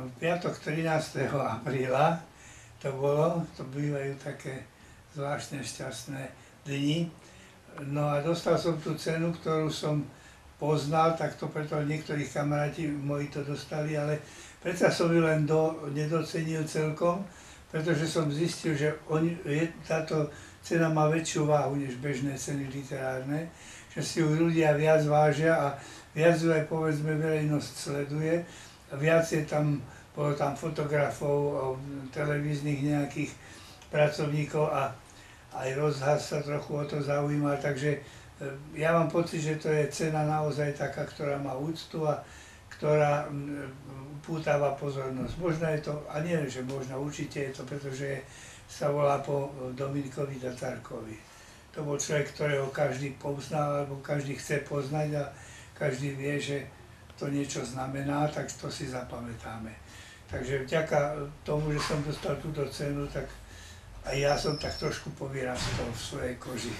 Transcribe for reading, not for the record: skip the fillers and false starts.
v piatok 13. apríla to bolo, to bývajú také zvláštne šťastné dni. No a dostal som tú cenu, ktorú som poznal, tak to preto niektorí kamaráti moji to dostali, ale predsa som ju len nedocenil celkom, pretože som zistil, že táto cena má väčšiu váhu než bežné ceny literárne, že si ju ľudia viac vážia a viac ju aj povedzme verejnosť sleduje. Viac je tam, bolo tam fotografov, televíznych nejakých pracovníkov a aj rozhlas sa trochu o to zaujímal, takže ja mám pocit, že to je cena naozaj taká, ktorá má úctu a ktorá upútava pozornosť. Možno je to, a nie, že možno, určite je to, pretože sa volá po Dominikovi Tatarkovi. To bol človek, ktorého každý poznal, alebo každý chce poznať a každý vie, že to niečo znamená, tak to si zapamätáme. Takže vďaka tomu, že som dostal túto cenu, tak aj ja som tak trošku povýrastal v svojej koži.